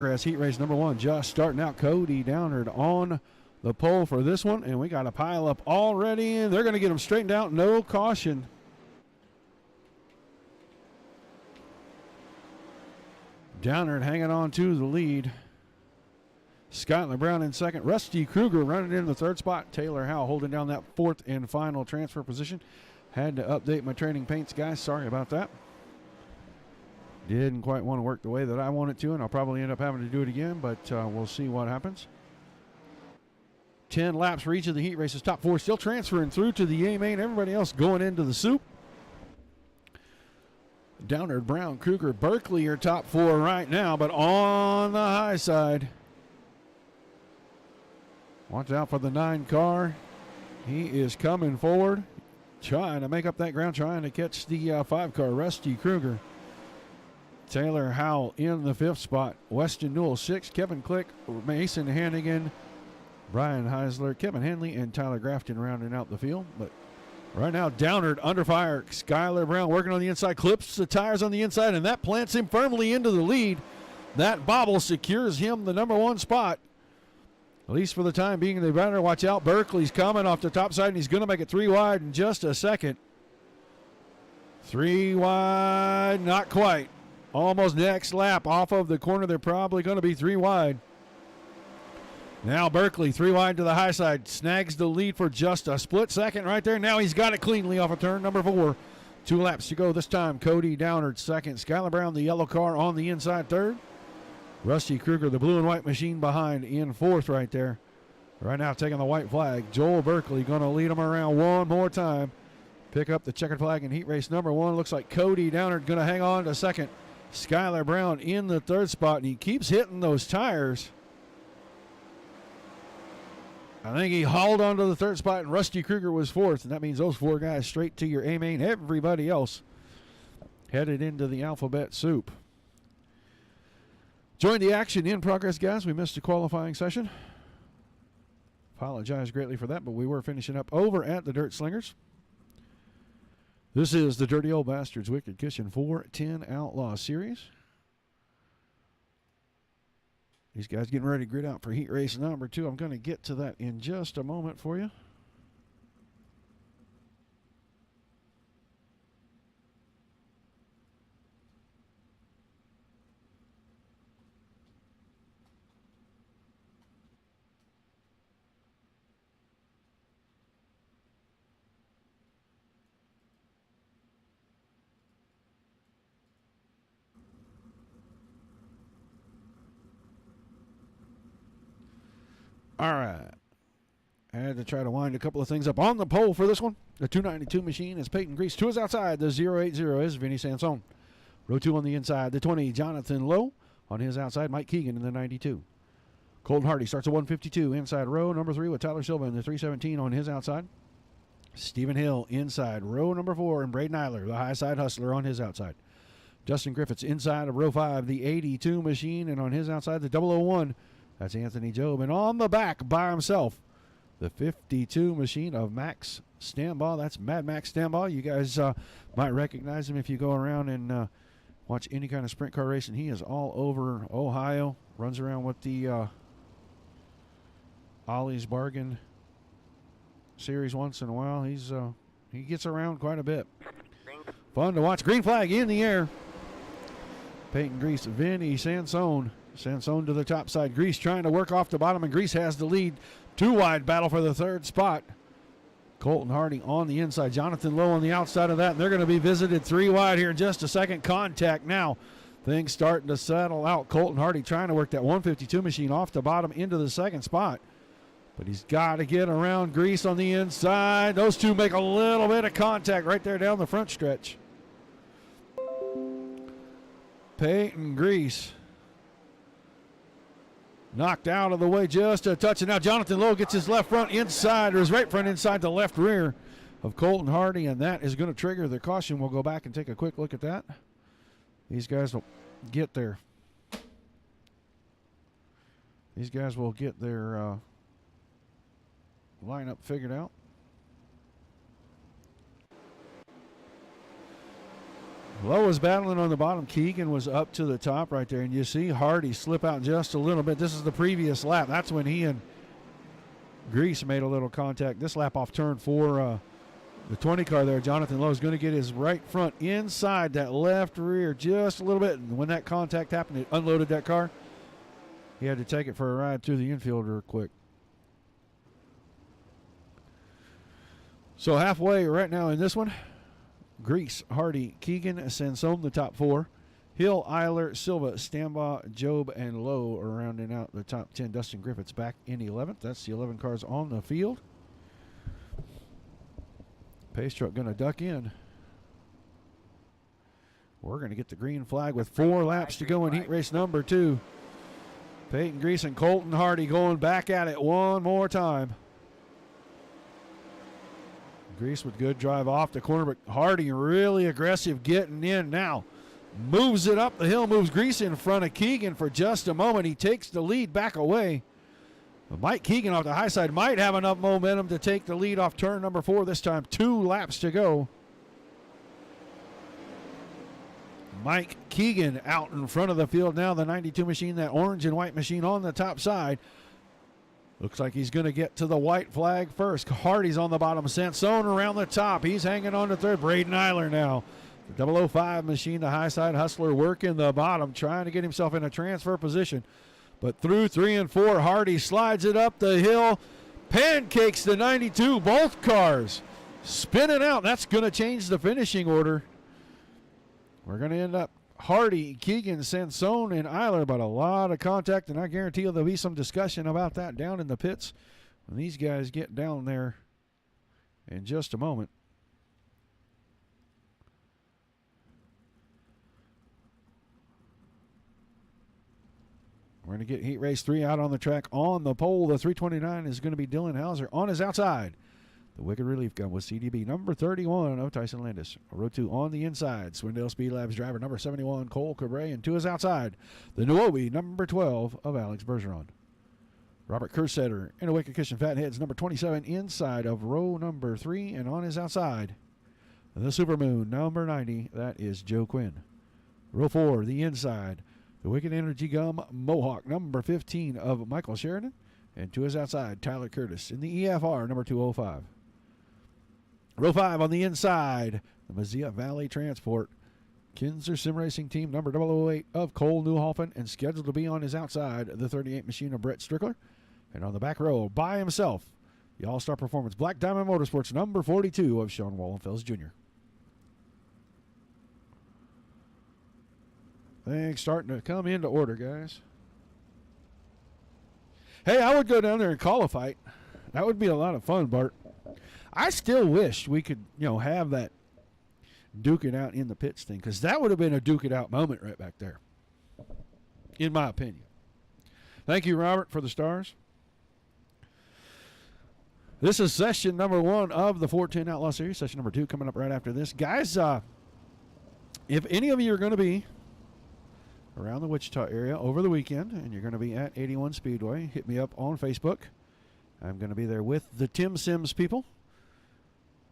Heat race number 1 just starting out. Cody Downard on the pole for this one, and we got a pile up already, and they're going to get them straightened out. No caution. Downard hanging on to the lead. Skylar Brown in second. Rusty Kruger running in the third spot. Taylor Howe holding down that fourth and final transfer position. Had to update my training paints, guys. Sorry about that. Didn't quite want to work the way that I want it to, and I'll probably end up having to do it again, but we'll see what happens. 10 laps for each of the heat races. Top 4 still transferring through to the A main. Everybody else going into the soup. Downard, Brown, Kruger, Berkeley are top 4 right now, but on the high side. Watch out for the 9 car. He is coming forward, trying to make up that ground, trying to catch the 5 car, Rusty Kruger. Taylor Howell in the 5th spot. Weston Newell 6th. Kevin Click, Mason Hannigan, Brian Heisler, Kevin Henley, and Tyler Grafton rounding out the field. But right now, Downard under fire. Skylar Brown working on the inside, clips the tires on the inside, and that plants him firmly into the lead. That bobble secures him the number 1 spot, at least for the time being. They better watch out. Berkeley's coming off the top side, and he's going to make it 3 wide in just a second. 3 wide, not quite. Almost next lap off of the corner. They're probably going to be 3 wide. Now Berkeley 3 wide to the high side. Snags the lead for just a split second right there. Now he's got it cleanly off of turn number 4. 2 laps to go this time. Cody Downard second. Skylar Brown, the yellow car, on the inside third. Rusty Kruger, the blue and white machine, behind in 4th right there. Right now taking the white flag. Joel Berkeley going to lead him around one more time. Pick up the checkered flag in heat race number 1. Looks like Cody Downard going to hang on to second. Skylar Brown in the 3rd spot, and he keeps hitting those tires. I think he hauled onto the 3rd spot, and Rusty Kruger was 4th, and that means those 4 guys straight to your A main. Everybody else headed into the alphabet soup. Join the action in progress, guys. We missed a qualifying session. Apologize greatly for that, but we were finishing up over at the Dirt Slingers. This is the Dirty Old Bastards Wicked Kitchen 410 Outlaw Series. These guys getting ready to grid out for heat race number 2. I'm going to get to that in just a moment for you. All right. I had to try to wind a couple of things up on the pole for this one. The 292 machine is Peyton Grease. 2 is outside. The 080 is Vinny Sansone. Row 2 on the inside. The 20, Jonathan Lowe. On his outside, Mike Keegan in the 92. Colton Hardy starts at 152. Inside row number 3 with Tyler Silva in the 317 on his outside. Stephen Hill inside row number 4, and Braden Eiler, the high side hustler, on his outside. Justin Griffiths inside of row 5, the 82 machine, and on his outside, the 001. That's Anthony Job. And on the back by himself, the 52 machine of Max Stambaugh. That's Mad Max Stambaugh. You guys might recognize him if you go around and watch any kind of sprint car racing. He is all over Ohio. Runs around with the Ollie's Bargain series once in a while. He gets around quite a bit. Fun to watch. Green flag in the air. Peyton Grease, Vinny Sansone. Sansone to the top side. Grease trying to work off the bottom, and Grease has the lead. 2 wide battle for the 3rd spot. Colton Hardy on the inside. Jonathan Lowe on the outside of that. And they're going to be visited 3 wide here in just a second. Contact now. Things starting to settle out. Colton Hardy trying to work that 152 machine off the bottom into the 2nd spot. But he's got to get around Grease on the inside. Those 2 make a little bit of contact right there down the front stretch. Peyton Grease knocked out of the way just a touch. And now Jonathan Lowe gets his left front inside, or his right front inside the left rear of Colton Hardy, and that is going to trigger the caution. We'll go back and take a quick look at that. These guys will get their lineup figured out. Lowe was battling on the bottom. Keegan was up to the top right there. And you see Hardy slip out just a little bit. This is the previous lap. That's when he and Grease made a little contact. This lap off turn 4. The 20 car there, Jonathan Lowe, is going to get his right front inside that left rear just a little bit. And when that contact happened, it unloaded that car. He had to take it for a ride through the infield real quick. So halfway right now in this one, Grease, Hardy, Keegan, Sansone, the top 4. Hill, Eiler, Silva, Stambaugh, Job, and Lowe are rounding out the top 10. Dustin Griffiths back in 11th. That's the 11 cars on the field. Pace truck going to duck in. We're going to get the green flag with 4 laps to go in heat race number 2. Peyton Grease and Colton Hardy going back at it one more time. Grease with good drive off the corner, but Hardy really aggressive getting in now. Moves it up the hill, moves Grease in front of Keegan for just a moment. He takes the lead back away. But Mike Keegan off the high side might have enough momentum to take the lead off turn number 4 this time. 2 laps to go. Mike Keegan out in front of the field now. The 92 machine, that orange and white machine on the top side. Looks like he's going to get to the white flag first. Hardy's on the bottom. Sansone around the top. He's hanging on to third. Braden Eiler now. The 005 machine, the high side hustler working the bottom, trying to get himself in a transfer position. But through 3 and 4, Hardy slides it up the hill. Pancakes the 92. Both cars spinning out. That's going to change the finishing order. We're going to end up Hardy, Keegan, Sansone, and Eiler, but a lot of contact, and I guarantee you there'll be some discussion about that down in the pits when these guys get down there in just a moment. We're going to get heat race 3 out on the track on the pole. The 329 is going to be Dylan Hauser on his outside. The Wicked Relief Gun with CDB number 31 of Tyson Landis. Row 2 on the inside. Swindale Speed Labs driver number 71, Cole Cabray, and to his outside, the DOB number 12 of Alex Bergeron. Robert Kersetter in a Wicked Cushion Fatheads number 27 inside of row number 3, and on his outside, the Supermoon number 90, that is Joe Quinn. Row 4, the inside, the Wicked Energy Gum Mohawk number 15 of Michael Sheridan, and to his outside, Tyler Curtis in the EFR number 205. Row 5 on the inside, the Mazia Valley Transport, Kinzer Sim Racing Team number 008 of Cole Newhoffen, and scheduled to be on his outside, the 38 machine of Brett Strickler. And on the back row, by himself, the All-Star Performance Black Diamond Motorsports number 42 of Sean Wallenfels Jr. Things starting to come into order, guys. Hey, I would go down there and call a fight. That would be a lot of fun, Bart. I still wish we could, have that duke it out in the pits thing, because that would have been a duke it out moment right back there, in my opinion. Thank you, Robert, for the stars. This is session number 1 of the 410 Outlaw Series. Session number 2 coming up right after this. Guys, if any of you are going to be around the Wichita area over the weekend and you're going to be at 81 Speedway, hit me up on Facebook. I'm going to be there with the Tim Sims people.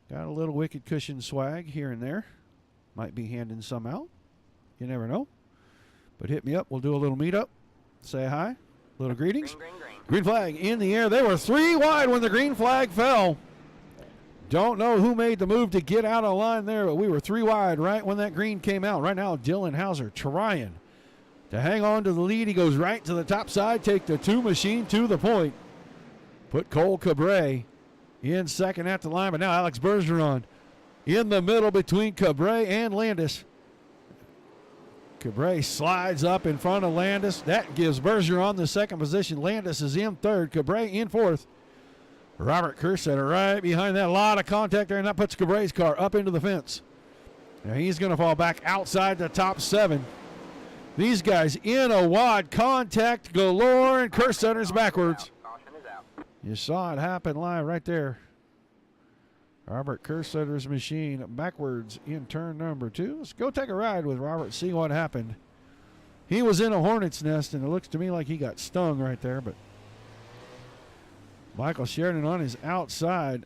Got a little Wicked Cushion swag here and there. Might be handing some out. You never know. But hit me up. We'll do a little meetup. Say hi. Little greetings. Green flag in the air. They were 3 wide when the green flag fell. Don't know who made the move to get out of line there, but we were 3 wide right when that green came out. Right now, Dylan Hauser trying to hang on to the lead. He goes right to the top side. Take the 2 machine to the point. Put Cole Cabray in second at the line, but now Alex Bergeron in the middle between Cabray and Landis. Cabray slides up in front of Landis. That gives Bergeron the second position. Landis is in third. Cabray in fourth. Robert Kersetter right behind that. A lot of contact there, and that puts Cabray's car up into the fence. Now he's going to fall back outside the top 7. These guys in a wad. Contact galore, and Kersetter's backwards. You saw it happen live right there. Robert Kersetter's machine backwards in turn number 2. Let's go take a ride with Robert, see what happened. He was in a hornet's nest, and it looks to me like he got stung right there, but Michael Sheridan on his outside.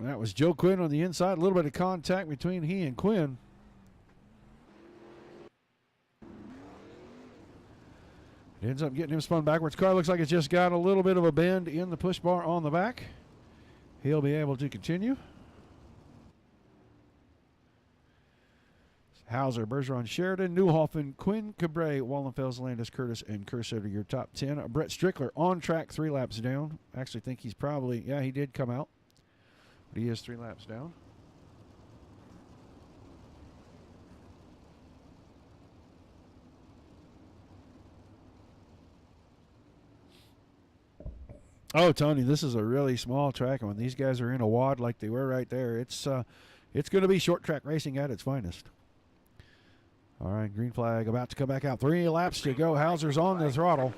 That was Joe Quinn on the inside. A little bit of contact between he and Quinn. It ends up getting him spun backwards. Car looks like it's just got a little bit of a bend in the push bar on the back. He'll be able to continue. Hauser, Bergeron, Sheridan, Newhoffen, Quinn, Cabré, Wallenfels, Landis, Curtis, and Cursor to your top 10. Brett Strickler on track 3 laps down. Actually think he's probably, yeah, he did come out. But he is 3 laps down. Oh, Tony, this is a really small track. And when these guys are in a wad like they were right there, it's going to be short track racing at its finest. All right, green flag about to come back out. 3 laps to go. Hauser's on the throttle.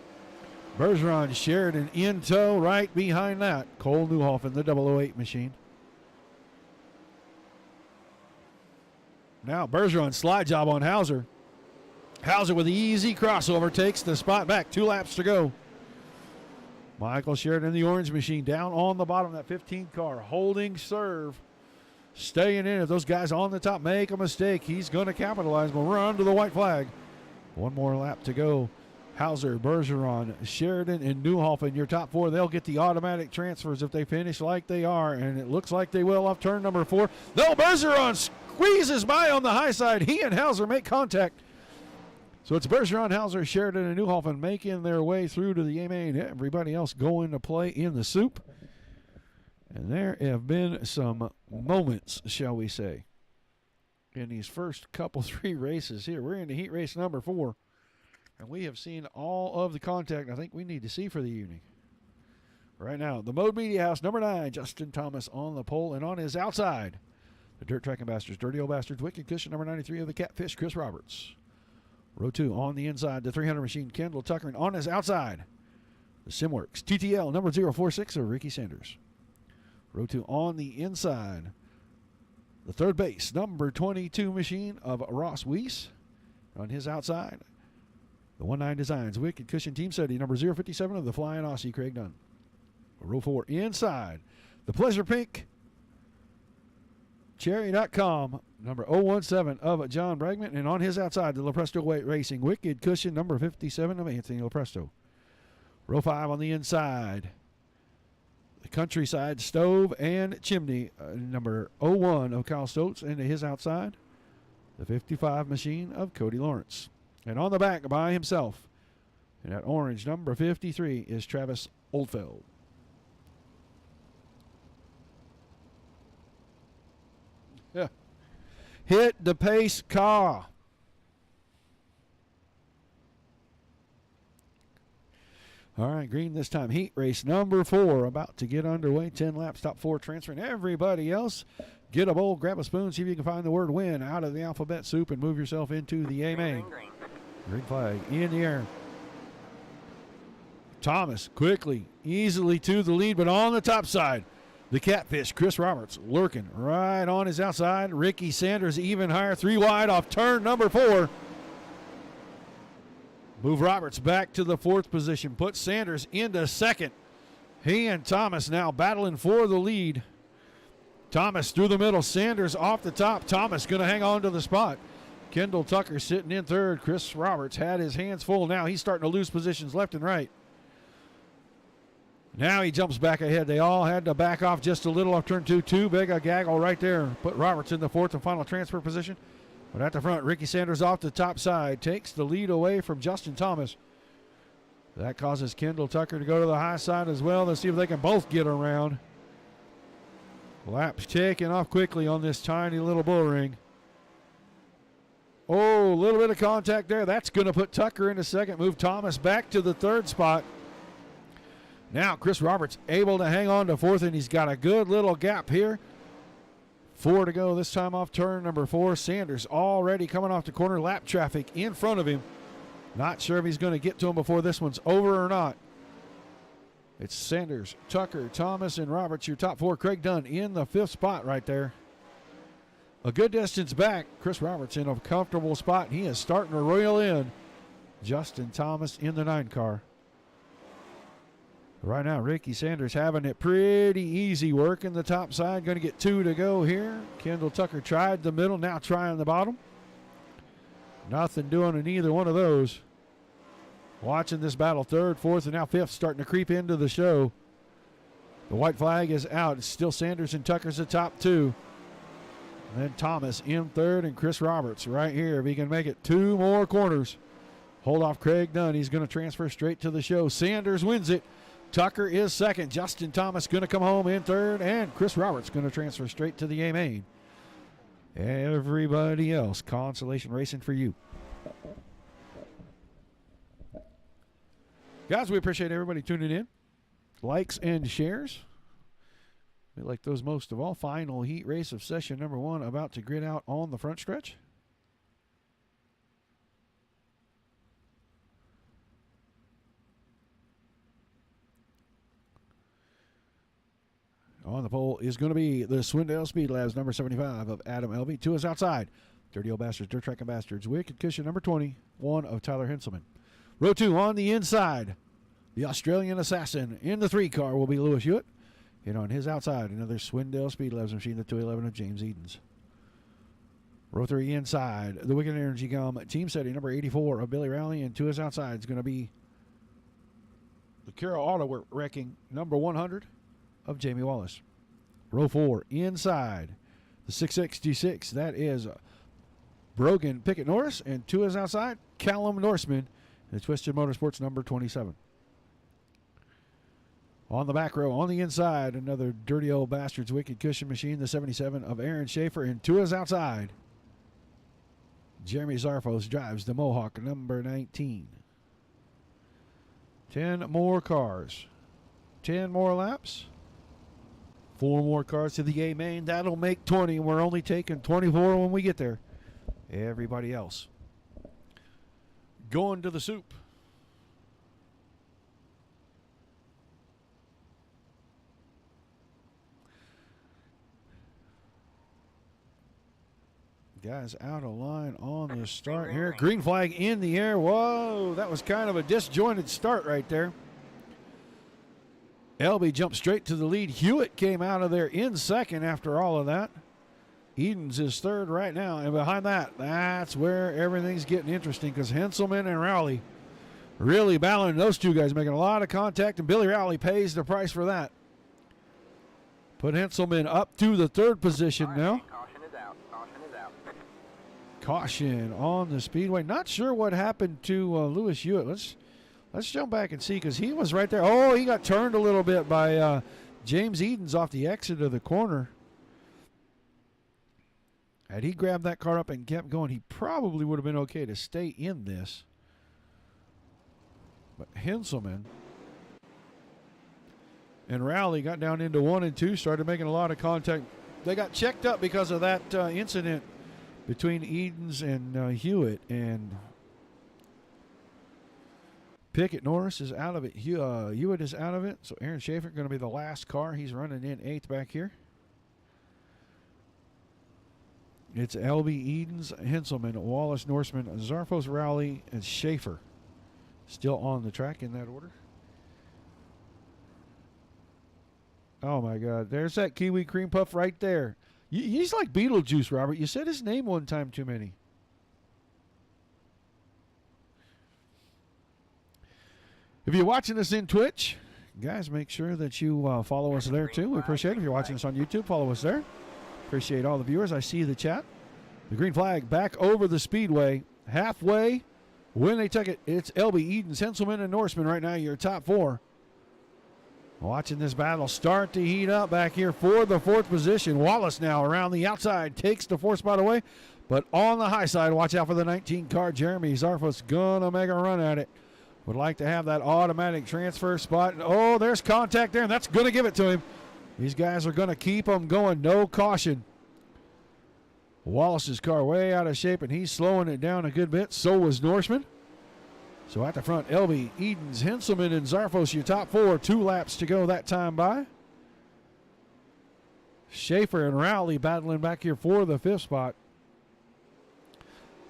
Bergeron, Sheridan in tow right behind that. Cole Newhoffen, the 008 machine. Now Bergeron, slide job on Hauser. Hauser with the easy crossover takes the spot back. 2 laps to go. Michael Sheridan, the orange machine, down on the bottom of that 15 car, holding serve. Staying in. If those guys on the top make a mistake, he's going to capitalize. We'll run to the white flag. 1 more lap to go. Hauser, Bergeron, Sheridan, and Newhoffen, your top 4. They'll get the automatic transfers if they finish like they are, and it looks like they will off turn number 4. No, Bergeron squeezes by on the high side. He and Hauser make contact. So it's Bergeron, Hauser, Sheridan, and Newhoffen making their way through to the A-main. Everybody else going to play in the soup. And there have been some moments, shall we say, in these first couple 3 races here. We're into heat race number 4, and we have seen all of the contact I think we need to see for the evening. Right now, the Mode Media House, number 9, Justin Thomas on the pole, and on his outside, the Dirt Track Ambassadors, Dirty Old Bastards, Wicked Cushion, number 93 of the Catfish, Chris Roberts. Row 2 on the inside, the 300 machine, Kendall Tucker, and on his outside, the Simworks, TTL, number 046 of Ricky Sanders. Row 2 on the inside. The third base, number 22 machine of Ross Weiss. On his outside, the 19 Designs, Wicked Cushion Team Study, number 057 of the Flying Aussie, Craig Dunn. Row 4 inside. The Pleasure Pink, Cherry.com, number 017 of John Bregman. And on his outside, the Lepresto Weight Racing, Wicked Cushion, number 57 of Anthony Lepresto. Row 5 on the inside. The Countryside Stove and Chimney, number 01 of Kyle Stoltz, and to his outside, the 55 machine of Cody Lawrence. And on the back by himself, in that orange, number 53, is Travis Oldfeld. Yeah. Hit the pace car. All right, green this time. Heat race number 4 about to get underway. 10 laps, top 4 transferring. Everybody else, get a bowl, grab a spoon, see if you can find the word win out of the alphabet soup and move yourself into the A-main. Green flag in the air. Thomas quickly, easily to the lead, but on the top side, the Catfish, Chris Roberts, lurking right on his outside. Ricky Sanders even higher, 3 wide off turn number 4. Move Roberts back to the 4th position. Put Sanders into 2nd. He and Thomas now battling for the lead. Thomas through the middle. Sanders off the top. Thomas going to hang on to the spot. Kendall Tucker sitting in 3rd. Chris Roberts had his hands full. Now he's starting to lose positions left and right. Now he jumps back ahead. They all had to back off just a little off turn 2. Too big a gaggle right there. Put Roberts in the 4th and final transfer position. But at the front, Ricky Sanders off the top side takes the lead away from Justin Thomas. That causes Kendall Tucker to go to the high side as well. Let's see if they can both get around. Laps taking off quickly on this tiny little bull ring. Oh, a little bit of contact there. That's going to put Tucker into 2nd. Move Thomas back to the 3rd spot. Now Chris Roberts able to hang on to 4th, and he's got a good little gap here. 4 to go this time off turn number 4. Sanders already coming off the corner. Lap traffic in front of him. Not sure if he's going to get to him before this one's over or not. It's Sanders, Tucker, Thomas, and Roberts, your top 4. Craig Dunn in the 5th spot right there. A good distance back. Chris Roberts in a comfortable spot. He is starting to reel in Justin Thomas in the 9 car. Right now, Ricky Sanders having it pretty easy working the top side. Going to get 2 to go here. Kendall Tucker tried the middle, now trying the bottom. Nothing doing in either one of those. Watching this battle, third, fourth, and now fifth starting to creep into the show. The white flag is out. It's still Sanders and Tucker's the top two. And then Thomas in third and Chris Roberts right here. If he can make it 2 more corners. Hold off Craig Dunn. He's going to transfer straight to the show. Sanders wins it. Tucker is second. Justin Thomas going to come home in third. And Chris Roberts going to transfer straight to the A-main. Everybody else, consolation racing for you. Guys, we appreciate everybody tuning in. Likes and shares. We like those most of all. Final heat race of session number 1 about to grid out on the front stretch. On the pole is going to be the Swindale Speed Labs number 75 of Adam Elby. 2 is outside. Dirty Old Bastards, Dirt Track and Bastards. Wicked Cushion number 21 of Tyler Henselman. Row 2 on the inside. The Australian Assassin in the 3 car will be Lewis Hewitt. And on his outside, another Swindale Speed Labs machine, the 211 of James Edens. Row 3 inside. The Wicked Energy Gum team setting number 84 of Billy Rowley. And 2 is outside. It's going to be the Carroll Auto Wrecking number 100 of Jamie Wallace. Row 4 inside. The 666. That is Brogan Pickett Norris. And 2 is outside. Callum Norseman. The Twisted Motorsports number 27. On the back row, on the inside, another Dirty Old Bastards Wicked Cushion machine, the 77 of Aaron Schaefer, and 2 is outside. Jeremy Zarfos drives the Mohawk number 19. 10 more cars. 10 more laps. 4 more cars to the A-main. That'll make 20, and we're only taking 24 when we get there. Everybody else going to the soup. Guys out of line on the start here. Green flag in the air. Whoa, that was kind of a disjointed start right there. Elby jumped straight to the lead. Hewitt came out of there in second after all of that. Edens is third right now. And behind that, that's where everything's getting interesting because Henselman and Rowley really battling. Those two guys making a lot of contact, and Billy Rowley pays the price for that. Put Henselman up to the third position now. Caution on the speedway. Not sure what happened to Lewis Hewitt. Let's jump back and see because he was right there. Oh, he got turned a little bit by James Edens off the exit of the corner. Had he grabbed that car up and kept going, he probably would have been okay to stay in this. But Henselman and Rowley got down into 1 and 2, started making a lot of contact. They got checked up because of that incident between Edens and Hewitt, and Pickett Norris is out of it. Hewitt is out of it. So Aaron Schaefer going to be the last car. He's running in 8th back here. It's Elby, Edens, Henselman, Wallace, Norseman, Zarfos, Rowley, and Schaefer still on the track in that order. Oh, my God. There's that Kiwi Cream Puff right there. He's like Beetlejuice, Robert. You said his name one time too many. If you're watching us in Twitch, guys, make sure that you follow us there too. We appreciate it. If you're watching us on YouTube, follow us there. Appreciate all the viewers. I see the chat. The green flag back over the speedway. Halfway. When they took it, it's Elby, Edens, Henselman, and Norseman right now, your top 4. Watching this battle start to heat up back here for the 4th position. Wallace now around the outside takes the 4th spot away. But on the high side, watch out for the 19 car. Jeremy Zarfos gonna make a run at it. Would like to have that automatic transfer spot. Oh, there's contact there, and that's going to give it to him. These guys are going to keep him going. No caution. Wallace's car way out of shape, and he's slowing it down a good bit. So was Norseman. So at the front, Elby, Edens, Henselman, and Zarfos, your top 4. 2 laps to go that time by. Schaefer and Rowley battling back here for the 5th spot.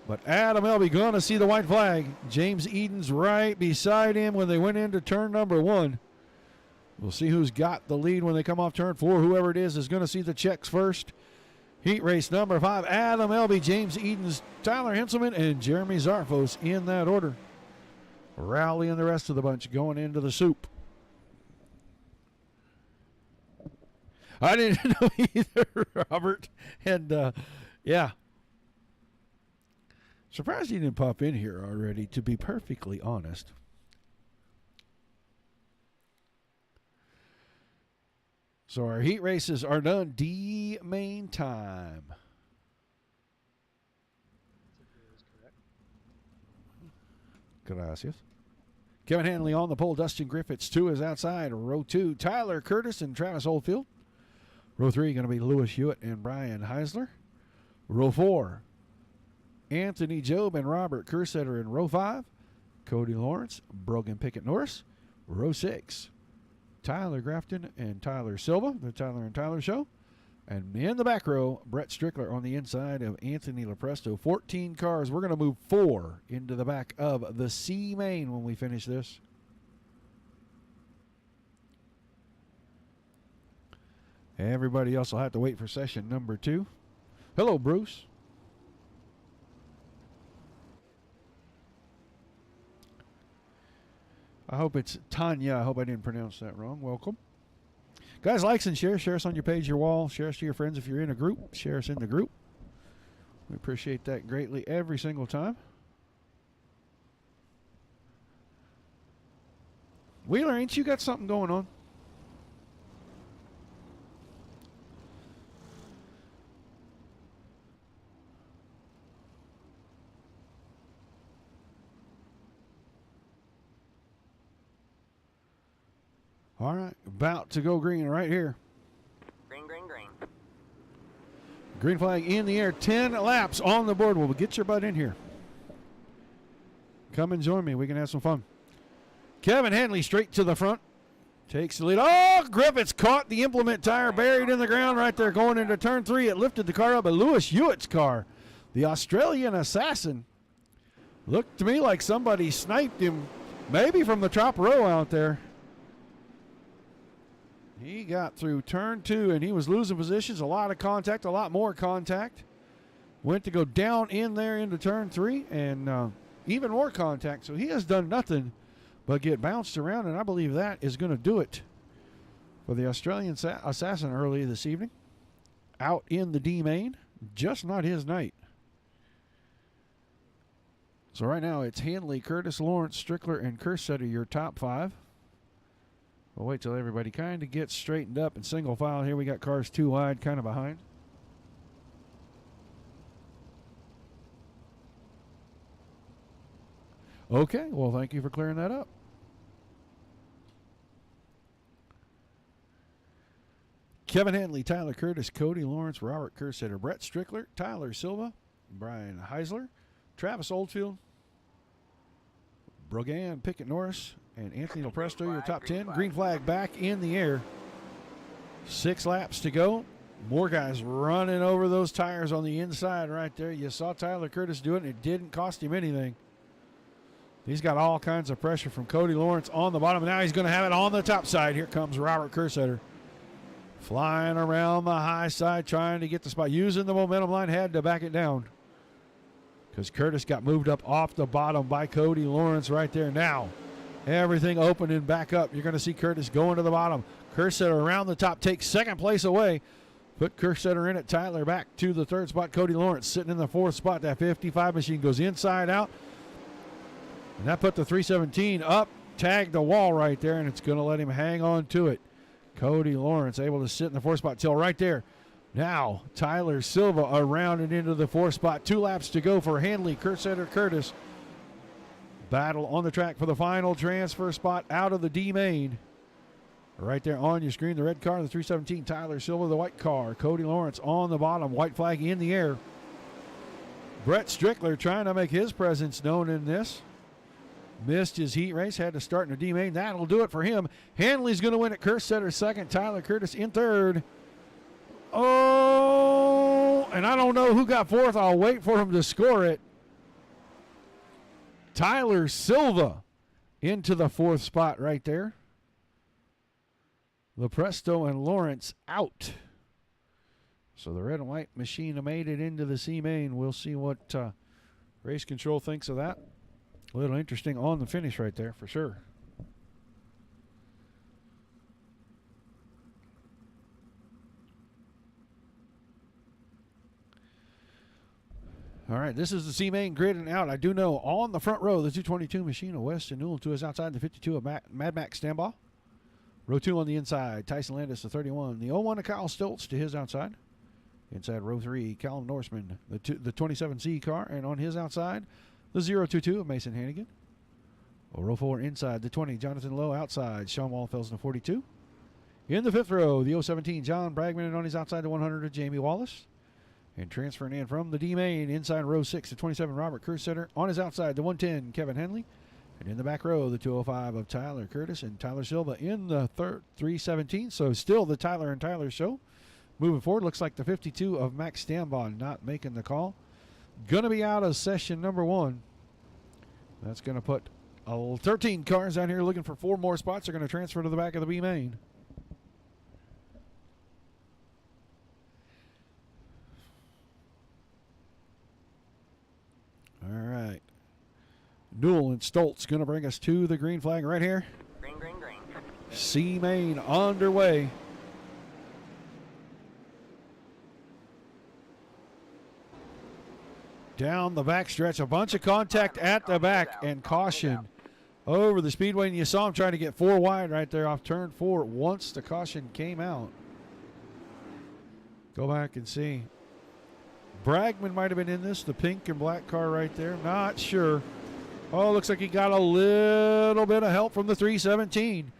But Adam Elby going to see the white flag. James Edens right beside him when they went into turn number 1. We'll see who's got the lead when they come off turn 4. Whoever it is going to see the checks first. Heat race number 5, Adam Elby, James Edens, Tyler Henselman, and Jeremy Zarfos in that order. Rowley and the rest of the bunch going into the soup. I didn't know either, Robert. And, yeah. Surprised he didn't pop in here already, to be perfectly honest. So our heat races are done. D main time. Gracias. Kevin Hanley on the pole. Dustin Griffiths, 2 is outside. Row 2, Tyler Curtis and Travis Oldfield. Row 3 going to be Lewis Hewitt and Brian Heisler. Row 4, Anthony Job and Robert Kersetter in row 5. Cody Lawrence, Brogan Pickett Norris. Row 6, Tyler Grafton and Tyler Silva, the Tyler and Tyler show. And in the back row, Brett Strickler on the inside of Anthony Lepresto. 14 cars. We're going to move 4 into the back of the C main when we finish this. Everybody else will have to wait for session number 2. Hello, Bruce. I hope it's Tanya. I hope I didn't pronounce that wrong. Welcome. Guys, likes and share. Share us on your page, your wall. Share us to your friends if you're in a group. Share us in the group. We appreciate that greatly every single time. Wheeler, ain't you got something going on? All right, about to go green right here. Green, green, green. Green flag in the air. 10 laps on the board. Well, get your butt in here. Come and join me. We can have some fun. Kevin Hanley straight to the front. Takes the lead. Oh, Griffiths caught the implement tire buried in the ground right there going into turn 3. It lifted the car up, but Lewis Hewitt's car, the Australian assassin, looked to me like somebody sniped him maybe from the top row out there. He got through turn 2, and he was losing positions. A lot of contact, a lot more contact. Went to go down in there into turn 3, and even more contact. So he has done nothing but get bounced around, and I believe that is going to do it for the Australian assassin early this evening. Out in the D main, just not his night. So right now it's Hanley, Curtis, Lawrence, Strickler, and Kersetter, your top 5. We'll wait till everybody kind of gets straightened up in single file. Here we got cars 2 wide, kind of behind. Okay, well, thank you for clearing that up. Kevin Hanley, Tyler Curtis, Cody Lawrence, Robert Kersetter, Brett Strickler, Tyler Silva, Brian Heisler, Travis Oldfield, Brogan Pickett Norris, and Anthony Lepresto, your top 10. Green flag back in the air. 6 laps to go. More guys running over those tires on the inside right there. You saw Tyler Curtis do it, and it didn't cost him anything. He's got all kinds of pressure from Cody Lawrence on the bottom. Now he's going to have it on the top side. Here comes Robert Kersetter. Flying around the high side, trying to get the spot. Using the momentum line, had to back it down, because Curtis got moved up off the bottom by Cody Lawrence right there. Now, everything open and back up. You're going to see Curtis going to the bottom. Kersetter around the top, takes second place away. Put Kersetter in it. Tyler back to the 3rd spot. Cody Lawrence sitting in the 4th spot. That 55 machine goes inside out. And that put the 317 up, tagged the wall right there, and it's going to let him hang on to it. Cody Lawrence able to sit in the 4th spot till right there. Now, Tyler Silva around and into the 4th spot. 2 laps to go for Hanley, Kersetter, Curtis. Battle on the track for the final transfer spot out of the D main. Right there on your screen, the red car, the 317. Tyler Silva, the white car. Cody Lawrence on the bottom, white flag in the air. Brett Strickler trying to make his presence known in this. Missed his heat race, had to start in the D main. That'll do it for him. Hanley's going to win it. Kersetter 2nd, Tyler Curtis in 3rd. Oh, and I don't know who got 4th. I'll wait for him to score it. Tyler Silva into the 4th spot right there. Lepresto and Lawrence out. So the red and white machine made it into the C main. We'll see what race control thinks of that. A little interesting on the finish right there for sure. All right, this is the C-Main gridding out. I do know on the front row, the 222 machine of West and Newell to his outside, the 52 of Mad Max Standball. Row 2 on the inside, Tyson Landis, the 31. The 01 of Kyle Stoltz to his outside. Inside row 3, Callum Norseman, the 27C car. And on his outside, the 022 of Mason Hannigan. Row 4 inside, the 20, Jonathan Lowe outside, Sean Wallenfels, the 42. In the 5th row, the 017, John Bragman, and on his outside, the 100 of Jamie Wallace. And transferring in from the D-Main, inside row 6, the 27, Robert Kersetter. On his outside, the 110, Kevin Henley. And in the back row, the 205 of Tyler Curtis and Tyler Silva in the 317. So still the Tyler and Tyler show. Moving forward, looks like the 52 of Max Stanbaugh not making the call. Going to be out of session number 1. That's going to put 13 cars down here looking for 4 more spots. They're going to transfer to the back of the B-Main. All right. Newell and Stoltz going to bring us to the green flag right here. Green, green, green. C-Main underway. Down the back stretch, a bunch of contact at the back and caution over the speedway. And you saw him trying to get 4 wide right there off turn 4 once the caution came out. Go back and see. Bragman might have been in this, the pink and black car right there. Not sure. Oh, looks like he got a little bit of help from the 317.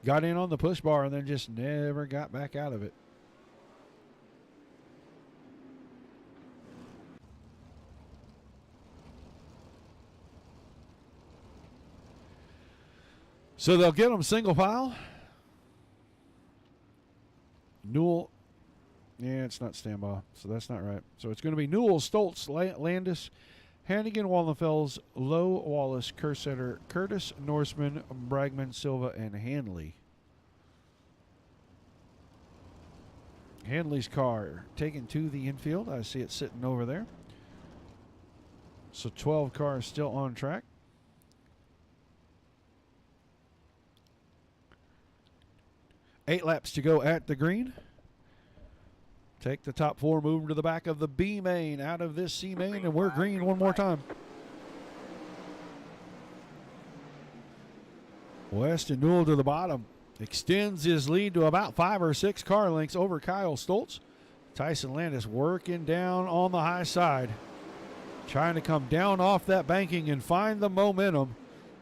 Got in on the push bar and then just never got back out of it. So they'll get him single file. Newell. Yeah, it's not Stanbaugh, so that's not right. So it's going to be Newell, Stoltz, Landis, Hannigan, Wallenfels, Lowe, Wallace, Kersetter, Curtis, Norseman, Bragman, Silva, and Hanley. Hanley's car taken to the infield. I see it sitting over there. So 12 cars still on track. Eight laps to go at the green. Take the top 4, move to the back of the B main, out of this C main, and we're green one more time. West and Newell to the bottom. Extends his lead to about 5 or 6 car lengths over Kyle Stoltz. Tyson Landis working down on the high side. Trying to come down off that banking and find the momentum.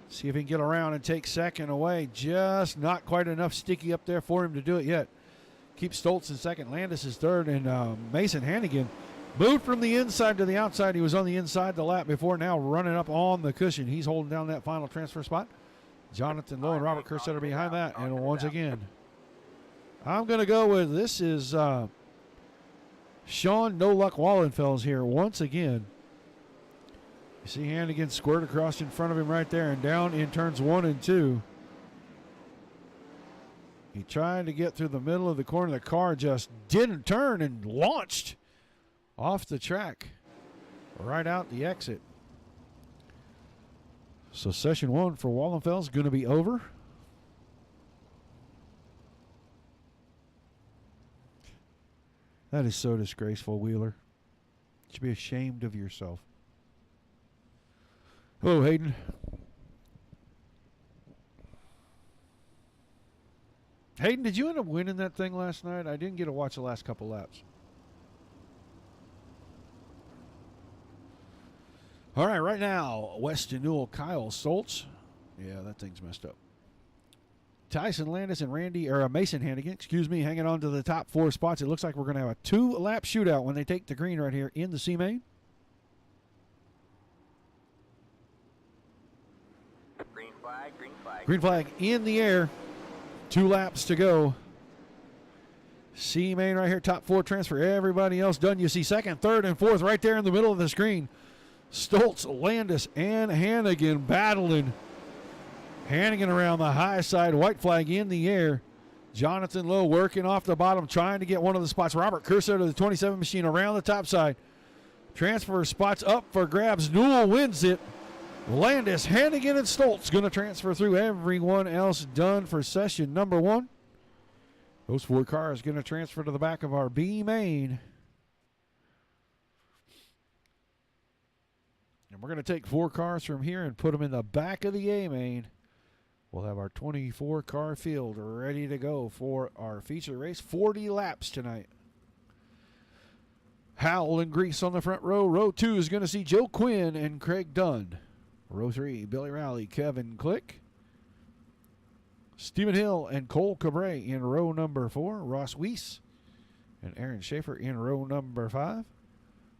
See if he can get around and take second away. Just not quite enough sticky up there for him to do it yet. Keeps Stoltz in second. Landis is third. And Mason Hannigan moved from the inside to the outside. He was on the inside the lap before, now running up on the cushion. He's holding down that final transfer spot. Jonathan Lowe and Robert Kersetter behind that. And once again, I'm going to go with this is Sean No Luck Wallenfels here once again. You see Hannigan squirt across in front of him right there and down in turns 1 and 2. He tried to get through the middle of the corner. The car just didn't turn and launched off the track right out the exit. So session 1 for Wallenfels is going to be over. That is so disgraceful, Wheeler. You should be ashamed of yourself. Hello, Hayden. Hayden, did you end up winning that thing last night? I didn't get to watch the last couple laps. All right, right now, West and Newell, Kyle Stoltz. Yeah, that thing's messed up. Tyson Landis and Mason Hannigan, hanging on to the top 4 spots. It looks like we're going to have a 2-lap shootout when they take the green right here in the C-Main. Green flag, green flag. Green flag in the air. 2 laps to go. C-Main right here, top 4 transfer. Everybody else done. You see second, third, and fourth right there in the middle of the screen. Stoltz, Landis, and Hannigan battling. Hannigan around the high side, white flag in the air. Jonathan Lowe working off the bottom, trying to get one of the spots. Robert Kersetter to the 27 machine around the top side. Transfer spots up for grabs. Newell wins it. Landis, Hannigan, and Stoltz going to transfer through. Everyone else done for session number 1. Those 4 cars going to transfer to the back of our B main. And we're going to take 4 cars from here and put them in the back of the A main. We'll have our 24-car field ready to go for our feature race. 40 laps tonight. Howell and Grease on the front row. Row 2 is going to see Joe Quinn and Craig Dunn. Row 3, Billy Rowley, Kevin Click. Stephen Hill and Cole Cabre in row number 4. Ross Weiss and Aaron Schaefer in row number 5.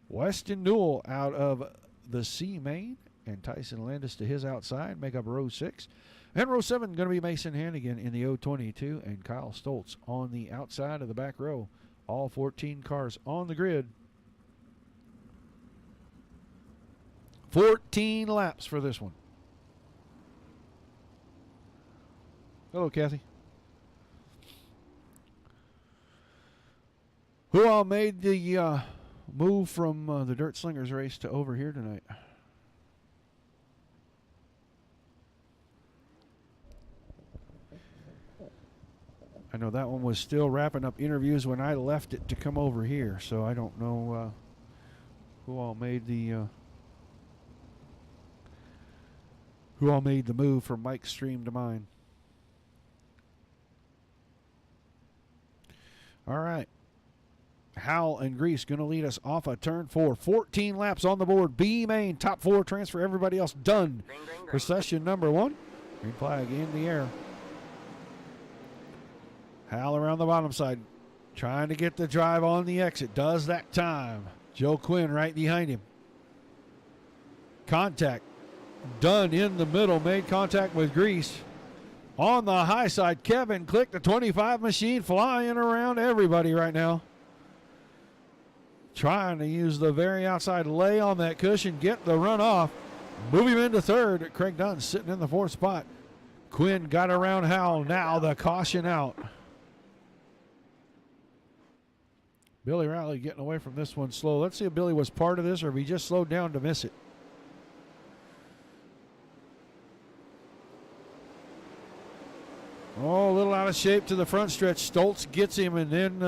Weston Newell out of the C main and Tyson Landis to his outside make up row 6. And row 7 going to be Mason Hannigan in the 022 and Kyle Stoltz on the outside of the back row. All 14 cars on the grid. 14 laps for this one. Hello, Kathy. Who all made the move from the Dirt Slingers race to over here tonight? I know that one was still wrapping up interviews when I left it to come over here, so I don't know who all made the move from Mike's stream to mine. All right. Howell and Grease going to lead us off of turn 4. 14 laps on the board. B main, top 4 transfer. Everybody else done for session number 1. Green flag in the air. Howell around the bottom side. Trying to get the drive on the exit. Does that time. Joe Quinn right behind him. Contact. Dunn in the middle. Made contact with Grease. On the high side, Kevin Click, the 25 machine, flying around everybody right now. Trying to use the very outside, lay on that cushion, get the run off. Move him into third. Craig Dunn sitting in the 4th spot. Quinn got around Howell. Now the caution out. Billy Rowley getting away from this one slow. Let's see if Billy was part of this or if he just slowed down to miss it. Oh, a little out of shape to the front stretch. Stoltz gets him, and then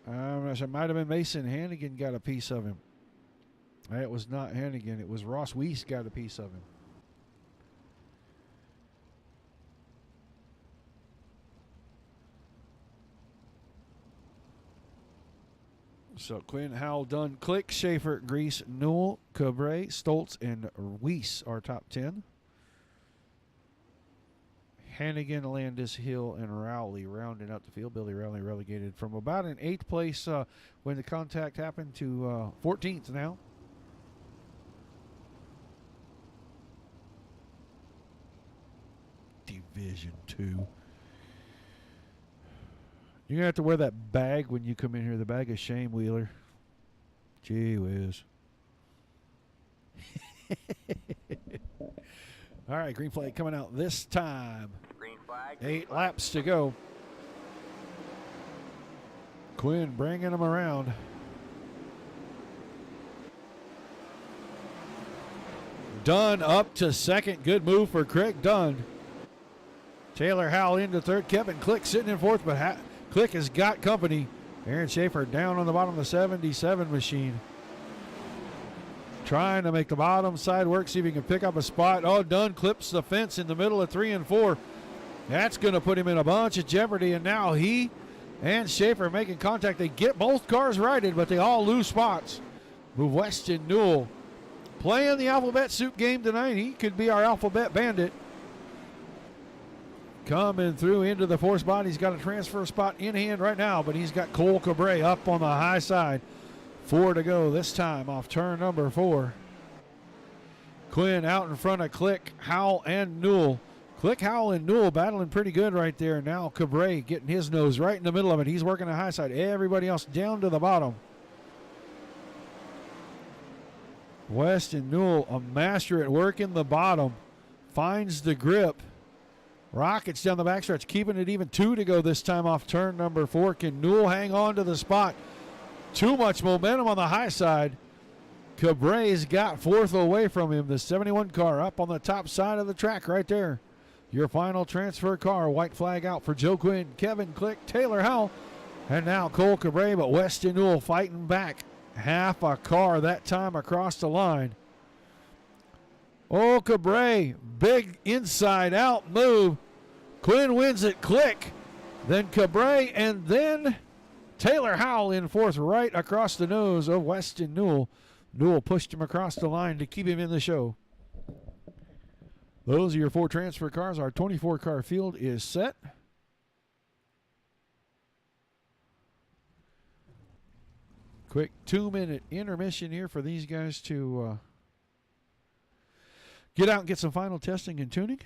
it might have been Mason Hannigan got a piece of him. It was not Hannigan. It was Ross Weiss got a piece of him. So Quinn, Howell, Dunn, Click, Schaefer, Grease, Newell, Cabre, Stoltz, and Weiss are top 10. Hannigan, Landis, Hill, and Rowley rounding out the field. Billy Rowley relegated from about an 8th place when the contact happened to 14th now. Division 2. You're going to have to wear that bag when you come in here, the bag of shame, Wheeler. Gee whiz. All right, green flag coming out this time. Green flag. 8 laps to go. Quinn bringing them around. Dunn up to second. Good move for Craig Dunn. Taylor Howell into third. Kevin Click sitting in fourth, but Click has got company. Aaron Schaefer down on the bottom of the 77 machine. Trying to make the bottom side work, see if he can pick up a spot. Oh, Dunn clips the fence in the middle of 3 and 4. That's going to put him in a bunch of jeopardy, and now he and Schaefer making contact. They get both cars righted, but they all lose spots. Move Weston Newell playing the alphabet soup game tonight. He could be our alphabet bandit. Coming through into the 4th spot. He's got a transfer spot in hand right now, but he's got Cole Cabre up on the high side. 4 to go this time off turn number 4. Quinn out in front of Click, Howell, and Newell. Click, Howell, and Newell battling pretty good right there. Now Cabre getting his nose right in the middle of it. He's working the high side. Everybody else down to the bottom. Weston Newell, a master at working the bottom. Finds the grip. Rockets down the backstretch, keeping it even. 2 to go this time off turn number 4. Can Newell hang on to the spot? Too much momentum on the high side. Cabray's got fourth away from him. The 71 car up on the top side of the track right there. Your final transfer car. White flag out for Joe Quinn, Kevin Click, Taylor Howell, and now Cole Cabray. But Weston Newell fighting back. Half a car that time across the line. Oh, Cabray, big inside out move. Quinn wins it. Click. Then Cabray, and then Taylor Howell in fourth right across the nose of Weston Newell. Newell pushed him across the line to keep him in the show. Those are your 4 transfer cars. Our 24-car field is set. Quick 2-minute intermission here for these guys to get out and get some final testing and tuning.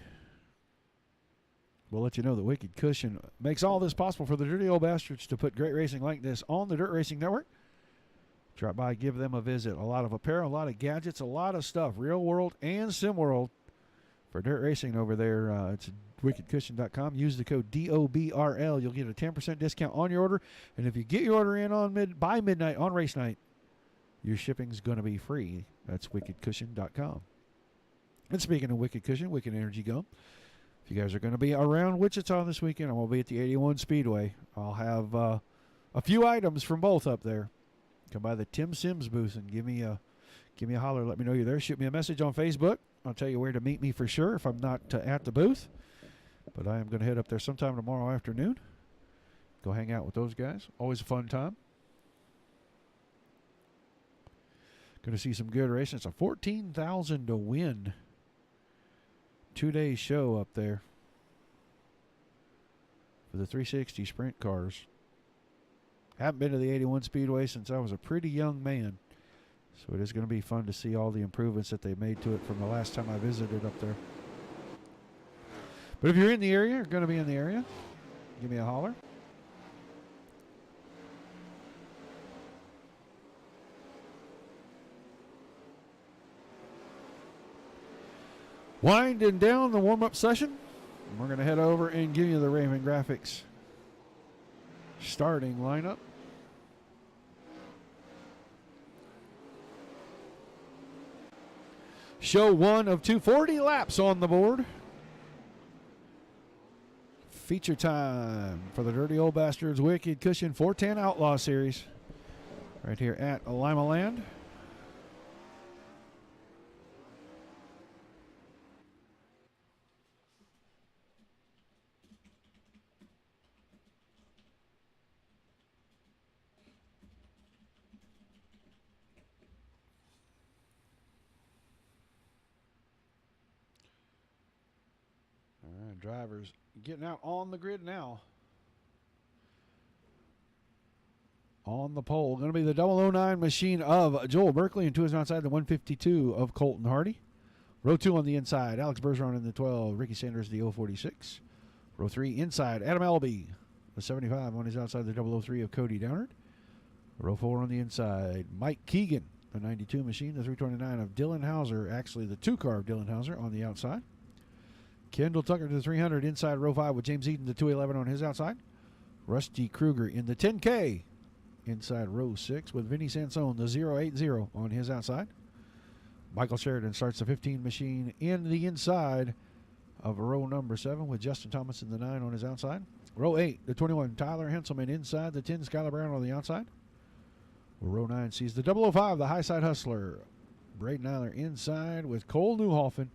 We'll let you know that Wicked Cushion makes all this possible for the Dirty Old Bastards to put great racing like this on the Dirt Racing Network. Drop by, give them a visit. A lot of apparel, a lot of gadgets, a lot of stuff, real world and sim world for dirt racing over there. It's wickedcushion.com. Use the code DOBRL. You'll get a 10% discount on your order. And if you get your order in on by midnight on race night, your shipping's going to be free. That's wickedcushion.com. And speaking of Wicked Cushion, Wicked Energy Gum. If you guys are going to be around Wichita this weekend, I'm going to be at the 81 Speedway. I'll have a few items from both up there. Come by the Tim Sims booth and give me a holler. Let me know you're there. Shoot me a message on Facebook. I'll tell you where to meet me for sure if I'm not at the booth. But I am going to head up there sometime tomorrow afternoon. Go hang out with those guys. Always a fun time. Going to see some good racing. It's a $14,000 to win 2-day show up there for the 360 sprint cars. Haven't been to the 81 Speedway since I was a pretty young man. So it is going to be fun to see all the improvements that they made to it from the last time I visited up there. But if you're in the area, or going to be in the area, give me a holler. Winding down the warm-up session. We're going to head over and give you the Raven Graphics starting lineup. Show 1 of 240 laps on the board. Feature time for the Dirty Old Bastards Wicked Cushion 410 Outlaw Series right here at Lima Land. Drivers getting out on the grid now. On the pole, going to be the 009 machine of Joel Berkeley, and 2 is outside the 152 of Colton Hardy. Row 2 on the inside, Alex Bergeron in the 12, Ricky Sanders the 046. Row 3 inside, Adam Elby, the 75 on his outside the 003 of Cody Downard. Row 4 on the inside, Mike Keegan, the 92 machine, the 329 of Dylan Hauser, actually the 2-car of Dylan Hauser on the outside. Kendall Tucker to the 300 inside row 5 with James Eden, the 211 on his outside. Rusty Kruger in the 10K inside row 6 with Vinny Sansone, the 080 on his outside. Michael Sheridan starts the 15 machine in the inside of row number 7 with Justin Thomas in the 9 on his outside. Row 8, the 21, Tyler Henselman inside the 10, Skylar Brown on the outside. Row 9 sees the 005, the high side hustler, Braden Eiler inside with Cole Newhoffen,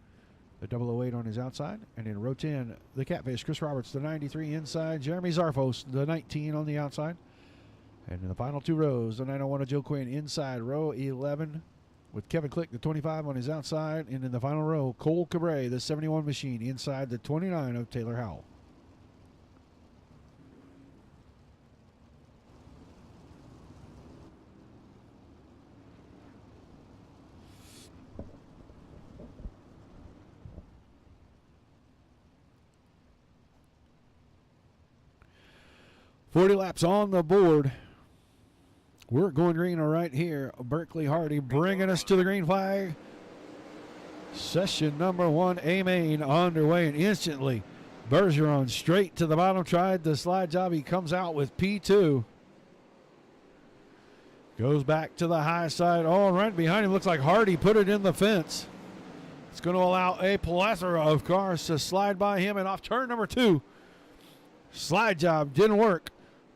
the 008 on his outside. And in row 10, the Catfish, Chris Roberts, the 93 inside, Jeremy Zarfos, the 19 on the outside. And in the final 2 rows, the 901 of Joe Quinn inside row 11 with Kevin Click, the 25 on his outside. And in the final row, Cole Cabray, the 71 machine inside the 29 of Taylor Howell. .40 laps on the board. We're going green right here. Berkeley Hardy bringing us to the green flag. Session number 1, A main underway, and instantly Bergeron straight to the bottom. Tried the slide job. He comes out with P2. Goes back to the high side. Oh, right behind him looks like Hardy put it in the fence. It's going to allow a plethora of cars to slide by him, and off turn number 2. Slide job didn't work.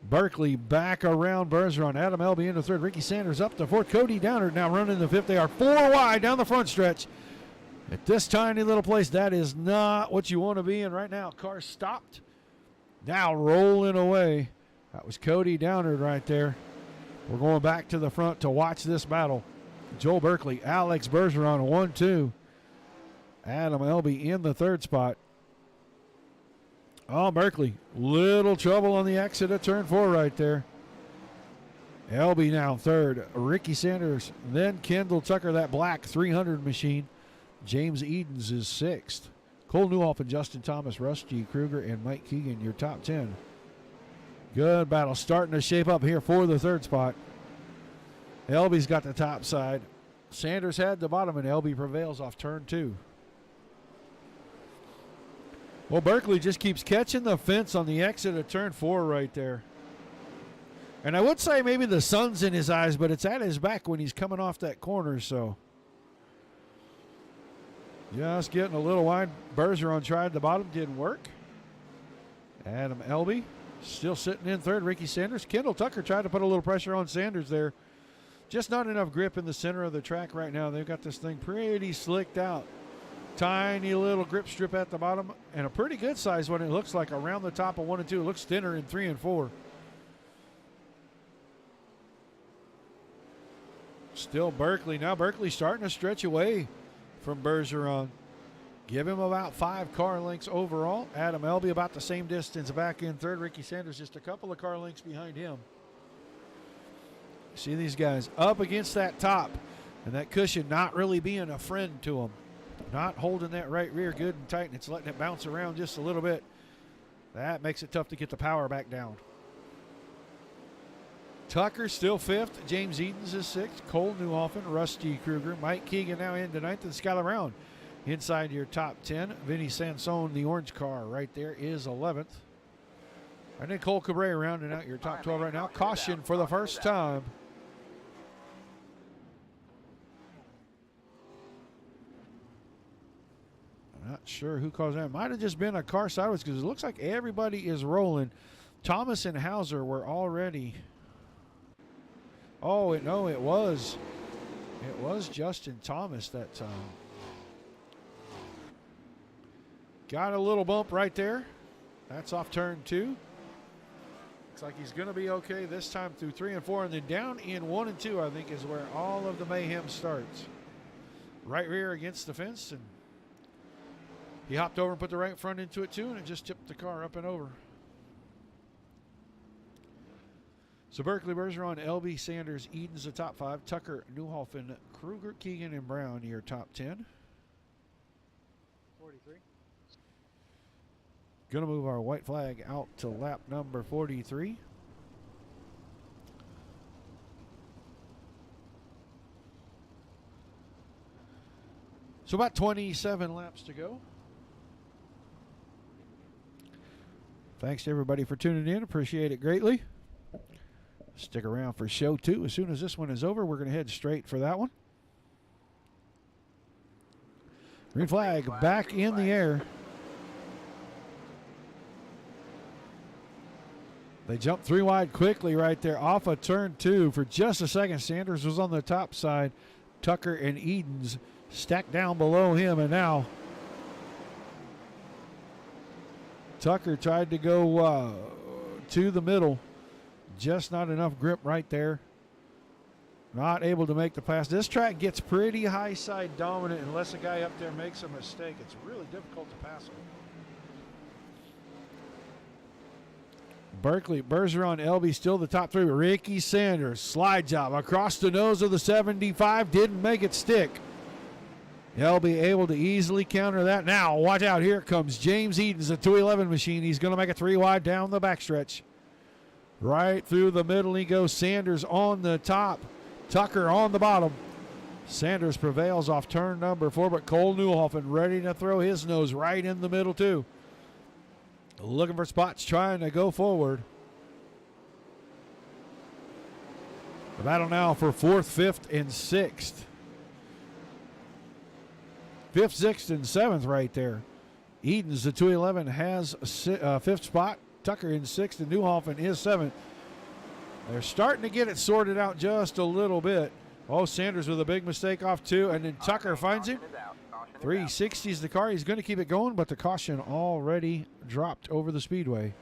Berkeley back around Bergeron. Adam Elby into third. Ricky Sanders up to fourth. Cody Downer now running the fifth. They are 4 wide down the front stretch. At this tiny little place, that is not what you want to be in right now. Car stopped. Now rolling away. That was Cody Downer right there. We're going back to the front to watch this battle. Joel Berkeley, Alex Bergeron, 1-2. Adam Elby in the third spot. Oh, Berkeley, little trouble on the exit of turn 4 right there. Elby now third. Ricky Sanders, then Kendall Tucker, that black 300 machine. James Edens is 6th. Cole Newhoff and Justin Thomas, Russ G. Kruger, and Mike Keegan, your top 10. Good battle starting to shape up here for the third spot. Elby's got the top side. Sanders had the bottom, and Elby prevails off turn 2. Well, Berkeley just keeps catching the fence on the exit of turn 4 right there. And I would say maybe the sun's in his eyes, but it's at his back when he's coming off that corner, so. Just getting a little wide. Bergeron tried the bottom, didn't work. Adam Elby still sitting in third. Ricky Sanders. Kendall Tucker tried to put a little pressure on Sanders there. Just not enough grip in the center of the track right now. They've got this thing pretty slicked out. Tiny little grip strip at the bottom, and a pretty good size one. It looks like around the top of 1 and 2. It looks thinner in 3 and 4. Still Berkeley. Now Berkeley starting to stretch away from Bergeron. Give him about 5 car lengths overall. Adam Elby about the same distance back in third. Ricky Sanders just a couple of car lengths behind him. See these guys up against that top, and that cushion not really being a friend to them. Not holding that right rear good and tight, and it's letting it bounce around just a little bit. That makes it tough to get the power back down. Tucker still 5th. James Edens is 6th. Cole Newhoffen, Rusty Kruger, Mike Keegan now into 9th, and Skylar Brown inside your top 10. Vinny Sansone, the orange car right there, is 11th. And then Cole Cabrera rounding out your top 12 right now. Caution for the first time. Not sure who caused that. Might have just been a car sideways because it looks like everybody is rolling. Thomas and Hauser were already. Oh, no, it was Justin Thomas that time. Got a little bump right there. That's off turn 2. Looks like he's going to be okay this time through 3 and 4. And then down in 1 and 2, I think, is where all of the mayhem starts. Right rear against the fence, and he hopped over and put the right front into it too, and it just tipped the car up and over. So Berkeley, Bergeron, Elby, Sanders, Edens, the top 5. Tucker, Newhoffen, Kruger, Keegan, and Brown, your top 10. 43. Going to move our white flag out to lap number 43. So about 27 laps to go. Thanks to everybody for tuning in. Appreciate it greatly. Stick around for show 2. As soon as this one is over, we're going to head straight for that one. Green flag back in the air. They jumped 3 wide quickly right there off of turn 2 for just a second. Sanders was on the top side. Tucker and Edens stacked down below him, and now Tucker tried to go to the middle. Just not enough grip right there. Not able to make the pass. This track gets pretty high side dominant unless a guy up there makes a mistake. It's really difficult to pass him. Berkeley, Bergeron, Elby still the top 3. Ricky Sanders, slide job across the nose of the 75. Didn't make it stick. Elby able to easily counter that. Now, watch out. Here comes James Edens, a 211 machine. He's going to make it 3 wide down the backstretch. Right through the middle he goes. Sanders on the top. Tucker on the bottom. Sanders prevails off turn number 4, but Cole Newhoffen ready to throw his nose right in the middle too. Looking for spots, trying to go forward. The battle now for 4th, 5th, and 6th. 5th, 6th, and 7th right there. Edens, the 211, has 5th spot. Tucker in 6th, and Newhoffen is 7th. They're starting to get it sorted out just a little bit. Oh, Sanders with a big mistake off 2, and then Tucker finds him. 360 is the car. He's going to keep it going, but the caution already dropped over the speedway.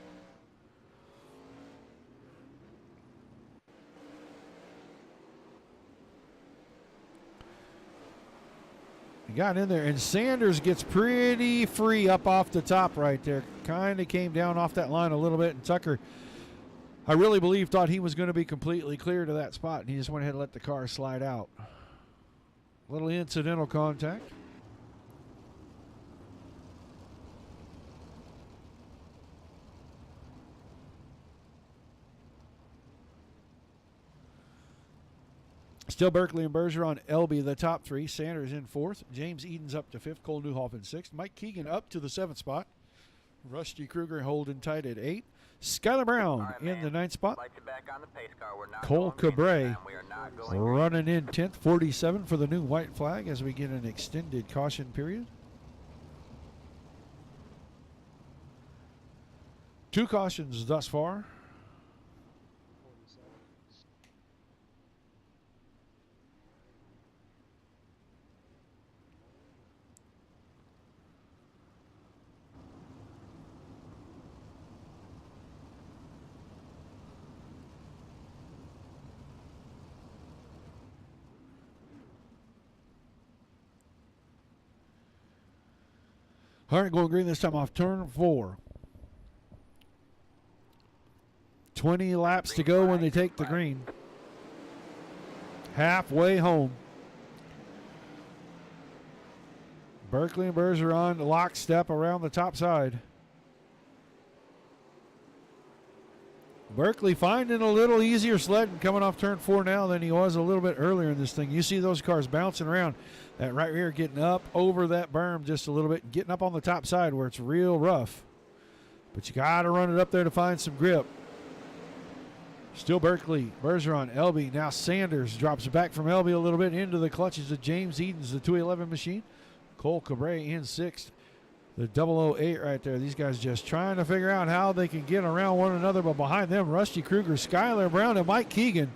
He got in there, and Sanders gets pretty free up off the top right there. Kind of came down off that line a little bit, and Tucker, I really believe, thought he was going to be completely clear to that spot, and he just went ahead and let the car slide out. Little incidental contact. Still Berkeley and Bergeron, Elby the top 3. Sanders in 4th. James Edens up to 5th. Cole Newhoffen 6th. Mike Keegan up to the 7th spot. Rusty Kruger holding tight at 8. Skylar Brown in the 9th spot. Cole Cabre running in 10th. 47 for the new white flag as we get an extended caution period. 2 cautions thus far. All right, going green this time off turn 4. 20 laps to go when they take the green. Halfway home. Berkeley and Bergeron lockstep around the top side. Berkeley finding a little easier sledding coming off turn 4 now than he was a little bit earlier in this thing. You see those cars bouncing around. That right rear getting up over that berm just a little bit, getting up on the top side where it's real rough. But you got to run it up there to find some grip. Still Berkeley, Bergeron, Elby. Now Sanders drops back from Elby a little bit into the clutches of James Edens, the 211 machine. Cole Cabre in 6th. The 008 right there. These guys just trying to figure out how they can get around one another. But behind them, Rusty Kruger, Skylar Brown, and Mike Keegan.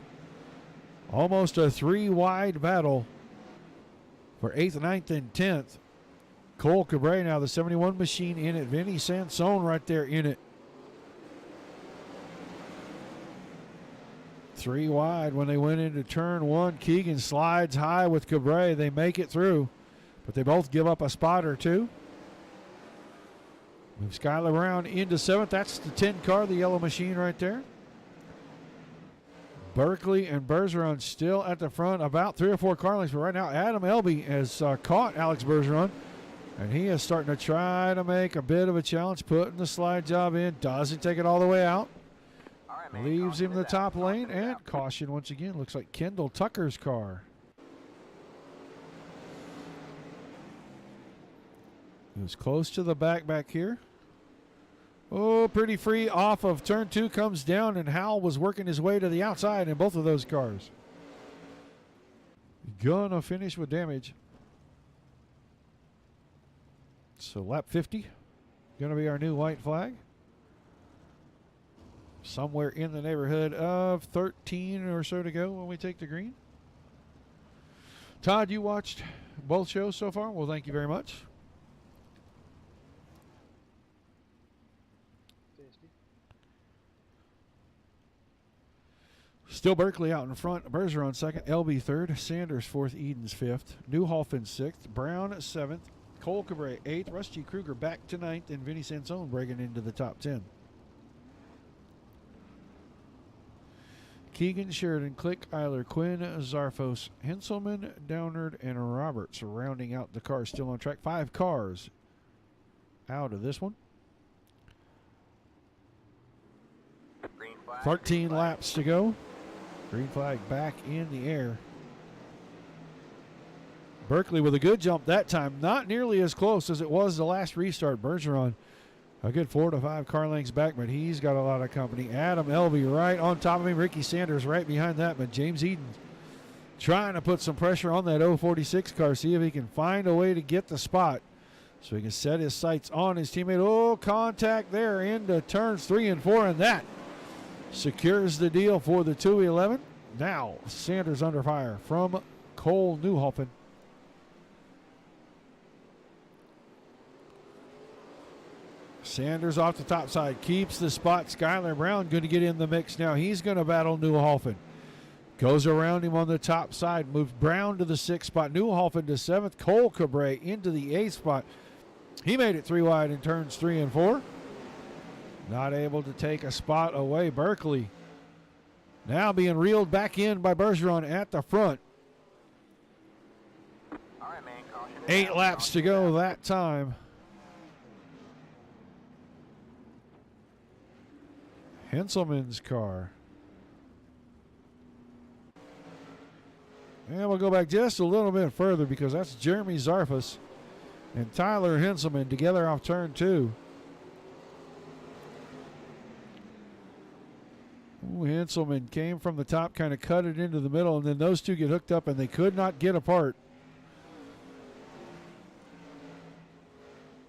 Almost a 3-wide battle for 8th, 9th, and 10th. Cole Cabre now, the 71 machine in it. Vinny Sansone right there in it. 3 wide when they went into turn 1. Keegan slides high with Cabre. They make it through, but they both give up a spot or 2. Move Skylar Brown into 7th. That's the 10 car, the yellow machine right there. Berkeley and Bergeron still at the front, about 3 or 4 car lengths. But right now, Adam Elby has caught Alex Bergeron, and he is starting to try to make a bit of a challenge, putting the slide job in. Doesn't take it all the way out. Leaves him in the top lane, and caution once again. Looks like Kendall Tucker's car. He was close to the back here. Oh, pretty free off of turn 2, comes down, and Howell was working his way to the outside in both of those cars. Gonna finish with damage. So lap 50, gonna be our new white flag. Somewhere in the neighborhood of 13 or so to go when we take the green. Todd, you watched both shows so far. Well, thank you very much. Still Berkeley out in front. Bergeron 2nd, Elby 3rd, Sanders 4th, Edens 5th, Newhoffen 6th, Brown 7th, Cole Cabre 8th, Rusty Kruger back to 9th, and Vinny Sansone breaking into the top 10. Keegan, Sheridan, Click, Eiler, Quinn, Zarfos, Henselman, Downard, and Roberts rounding out the cars still on track. 5 cars out of this one. 13 laps to go. Green flag back in the air. Berkeley with a good jump that time. Not nearly as close as it was the last restart. Bergeron A good 4 to 5 car lengths back, but he's got a lot of company. Adam Elby right on top of him. Ricky Sanders right behind that, but James Eden trying to put some pressure on that 046 car, see if he can find a way to get the spot so he can set his sights on his teammate. Oh, contact there into turns 3 and 4, and that secures the deal for the 211. Now Sanders under fire from Cole Newhoffen. Sanders off the top side, keeps the spot. Skylar Brown going to get in the mix now. He's going to battle Newhoffen. Goes around him on the top side, moves Brown to the 6th spot. Newhoffen to 7th. Cole Cabre into the 8th spot. He made it 3 wide in turns 3 and 4. Not able to take a spot away. Berkeley now being reeled back in by Bergeron at the front. All right, man. Caution. 8 laps to go that time. Henselman's car. And we'll go back just a little bit further because that's Jeremy Zarfus and Tyler Henselman together off turn 2. Ooh, Henselman came from the top, kind of cut it into the middle, and then those two get hooked up and they could not get apart.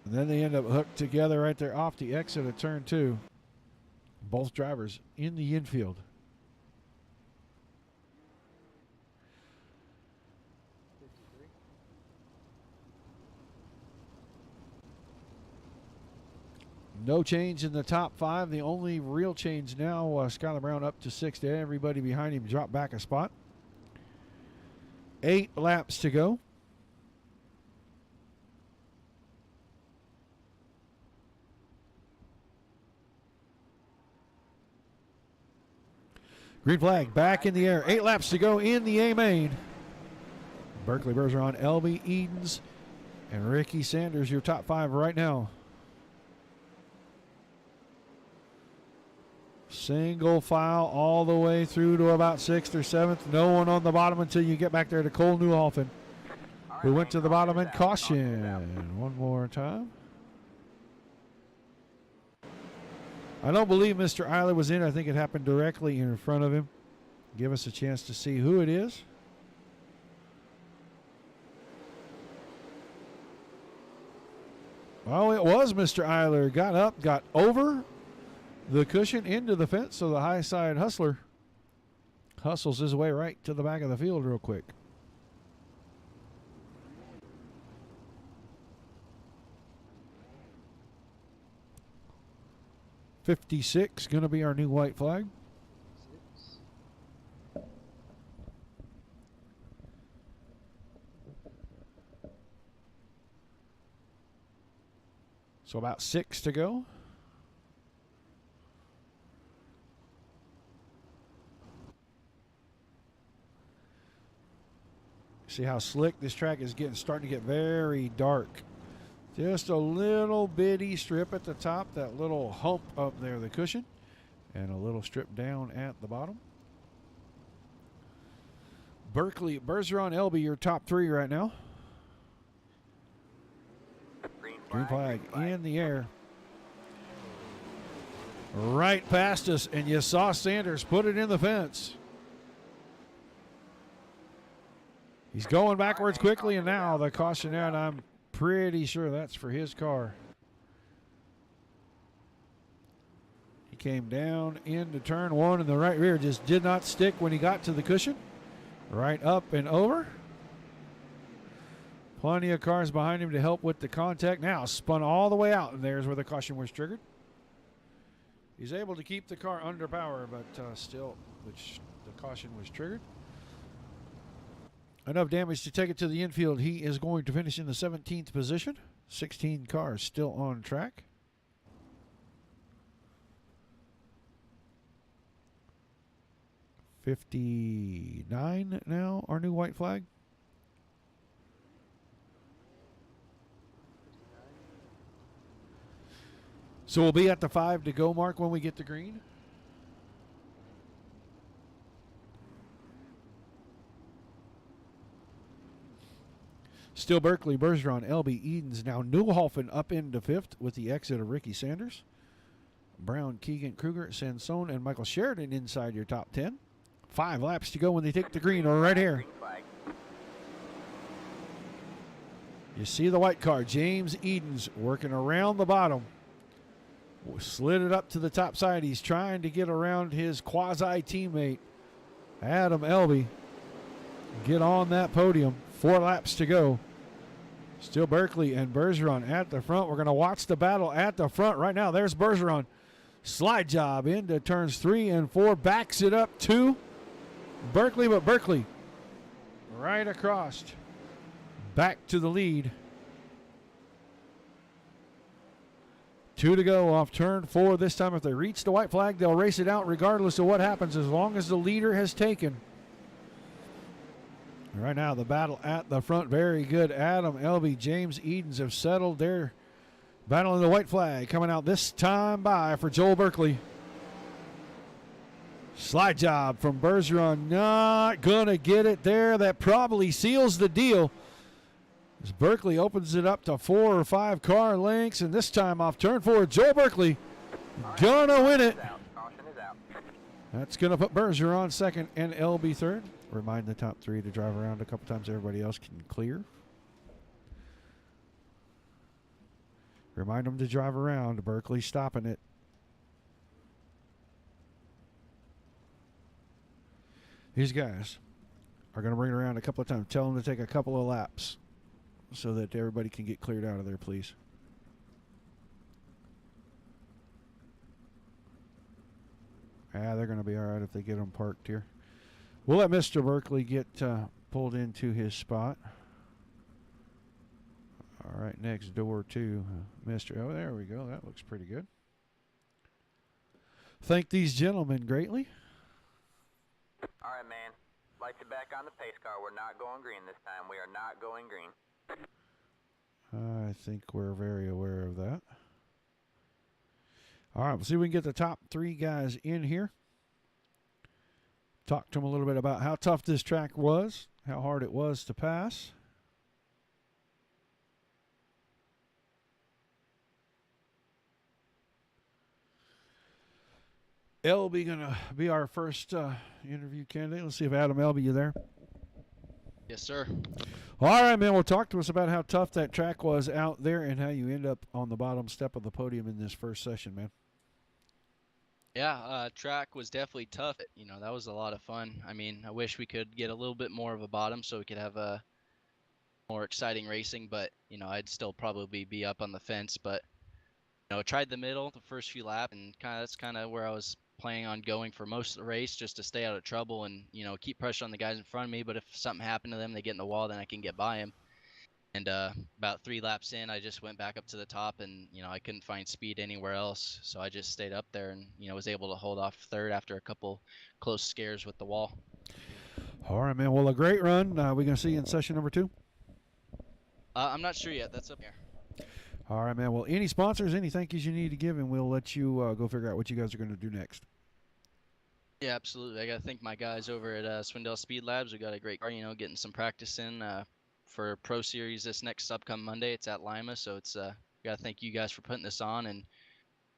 And then they end up hooked together right there off the exit of turn 2. Both drivers in the infield. No change in the top 5. The only real change now, Skylar Brown up to 6th. Everybody behind him dropped back a spot. 8 laps to go. Green flag back in the air. 8 laps to go in the A main. Berkeley, Bergeron, Elby, Edens, and Ricky Sanders, your top 5 right now. Single file all the way through to about 6th or 7th. No one on the bottom until you get back there to Cole Newhoffen, who went to the bottom and caution. One more time. I don't believe Mr. Eiler was in. I think it happened directly in front of him. Give us a chance to see who it is. Oh, it was Mr. Eiler. Got up, got over the cushion into the fence, so the high side hustler hustles his way right to the back of the field real quick. .56 going to be our new white flag. So about 6 to go. See how slick this track is getting, starting to get very dark. Just a little bitty strip at the top, that little hump up there, the cushion, and a little strip down at the bottom. Berkeley, Bergeron, Elby, your top 3 right now. Green flag in the air. Right past us, and you saw Sanders put it in the fence. He's going backwards quickly, and now the caution out. I'm pretty sure that's for his car. He came down into turn 1, and the right rear just did not stick when he got to the cushion. Right up and over. Plenty of cars behind him to help with the contact. Now spun all the way out, and there's where the caution was triggered. He's able to keep the car under power, but still, which the caution was triggered. Enough damage to take it to the infield. He is going to finish in the 17th position. 16 cars still on track. .59 now, our new white flag. So we'll be at the 5 to go mark when we get the green. Still Berkeley, Bergeron, LB, Edens. Now Newhofen up into 5th with the exit of Ricky Sanders. Brown, Keegan, Kruger, Sansone, and Michael Sheridan inside your top 10. 5 laps to go when they take the green right here. Green flag. You see the white car. James Edens working around the bottom. Slid it up to the top side. He's trying to get around his quasi-teammate, Adam Elby. Get on that podium. 4 laps to go. Still Berkeley and Bergeron at the front. We're going to watch the battle at the front right now. There's Bergeron. Slide job into turns 3 and 4. Backs it up to Berkeley, but Berkeley right across. Back to the lead. 2 to go off turn 4. This time if they reach the white flag, they'll race it out regardless of what happens as long as the leader has taken. Right now the battle at the front, very good. Adam Elby, James Edens have settled their battle in the white flag. Coming out this time by for Joel Berkeley. Slide job from Bergeron, not going to get it there. That probably seals the deal. As Berkeley opens it up to 4 or 5 car lengths, and this time off turn 4, Joel Berkeley gonna win it. Caution is out. That's gonna put Bergeron second and LB third. Remind the top 3 to drive around a couple times. Everybody else can clear. Remind them to drive around. Berkeley stopping it. These guys are going to bring it around a couple of times. Tell them to take a couple of laps so that everybody can get cleared out of there, please. They're going to be all right if they get them parked here. We'll let Mr. Berkeley get pulled into his spot. All right, next door to Mr. Oh, there we go. That looks pretty good. Thank these gentlemen greatly. All right, man. Lights are back on the pace car. We're not going green this time. We are not going green. I think we're very aware of that. All right, we'll see if we can get the top 3 guys in here. Talk to them a little bit about how tough this track was, how hard it was to pass. LB going to be our first interview candidate. Let's see if Adam Elby, you there? Yes, sir. All right, man. Well, talk to us about how tough that track was out there and how you end up on the bottom step of the podium in this first session, man. Yeah, track was definitely tough. You know, that was a lot of fun. I mean, I wish we could get a little bit more of a bottom so we could have a more exciting racing, but, you know, I'd still probably be up on the fence. But, you know, tried the middle the first few laps, and that's kind of where I was planning on going for most of the race, just to stay out of trouble and, you know, keep pressure on the guys in front of me. But if something happened to them, they get in the wall, then I can get by them. And about 3 laps in, I just went back up to the top, and, you know, I couldn't find speed anywhere else. So I just stayed up there and, you know, was able to hold off third after a couple close scares with the wall. All right, man. Well, a great run. We're going to see you in session number 2. I'm not sure yet. That's up here. All right, man. Well, any sponsors, any thank yous you need to give, and we'll let you go figure out what you guys are going to do next. Yeah, absolutely. I got to thank my guys over at Swindell Speed Labs. We got a great car, you know, getting some practice in for Pro Series this next upcoming Monday. It's at Lima, so it's got to thank you guys for putting this on, and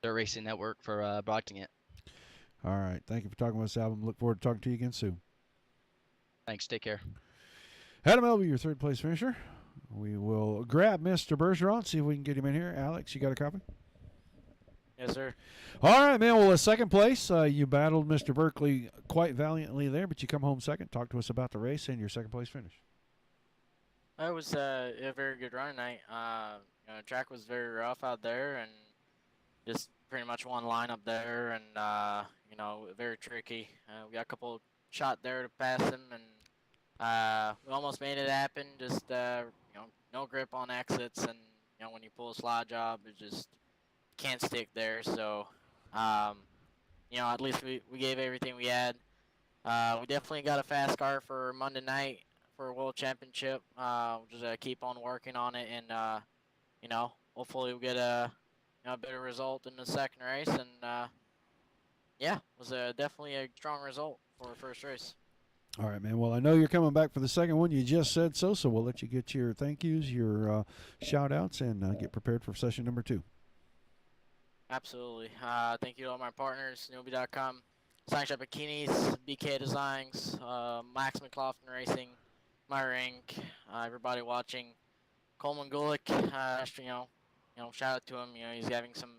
Dirt Racing Network for broadcasting it. All right. Thank you for talking with us, Album. Look forward to talking to you again soon. Thanks. Take care. Adam Elby, your third place finisher. We will grab Mr. Bergeron, see if we can get him in here. Alex, you got a copy? Yes, sir. All right, man. Well, second place, you battled Mr. Berkeley quite valiantly there, but you come home second. Talk to us about the race and your second place finish. It was a very good run tonight. You know, track was very rough out there, and just pretty much one line up there, and you know, very tricky. We got a couple shot there to pass him, and we almost made it happen. Just you know, no grip on exits, and you know, when you pull a slide job, it just can't stick there. So you know, at least we gave everything we had. We definitely got a fast car for Monday night for a world championship. We'll just keep on working on it, and you know, hopefully we'll get a better result in the second race. And yeah, it was definitely a strong result for the first race. All right, man. Well, I know you're coming back for the second one. You just said so, so we'll let you get your thank yous, your shout-outs, and get prepared for session number 2. Absolutely. Thank you to all my partners, Newbie.com, Science Shop Bikinis, BK Designs, Max McLaughlin Racing, My Rank, everybody watching, Coleman Gulick, shout out to him. You know, he's having some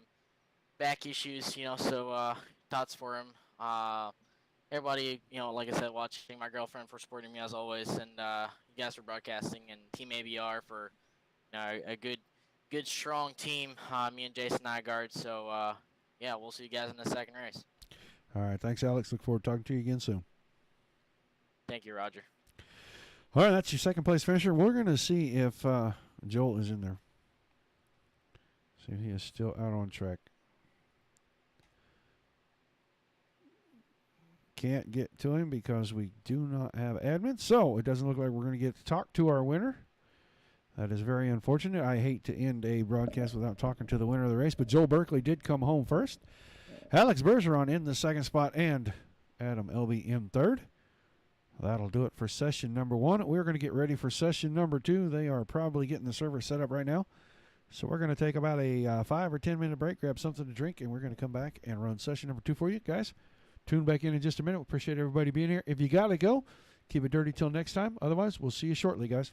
back issues, so thoughts for him. Everybody, like I said, watching, my girlfriend for supporting me as always, and you guys for broadcasting, and Team ABR for a good strong team. Me and Jason Nygaard. So yeah, we'll see you guys in the second race. All right. Thanks, Alex. Look forward to talking to you again soon. Thank you, Roger. All right, that's your second place finisher. We're going to see if Joel is in there. See if he is still out on track. Can't get to him because we do not have admin, so it doesn't look like we're going to get to talk to our winner. That is very unfortunate. I hate to end a broadcast without talking to the winner of the race, but Joel Berkeley did come home first. Alex Bergeron in the second spot and Adam Elby in third. That'll do it for session number 1. We're going to get ready for session number 2. They are probably getting the server set up right now. So we're going to take about a 5 or 10 minute break, grab something to drink, and we're going to come back and run session number 2 for you guys. Tune back in just a minute. We appreciate everybody being here. If you got to go, keep it dirty till next time. Otherwise, we'll see you shortly, guys.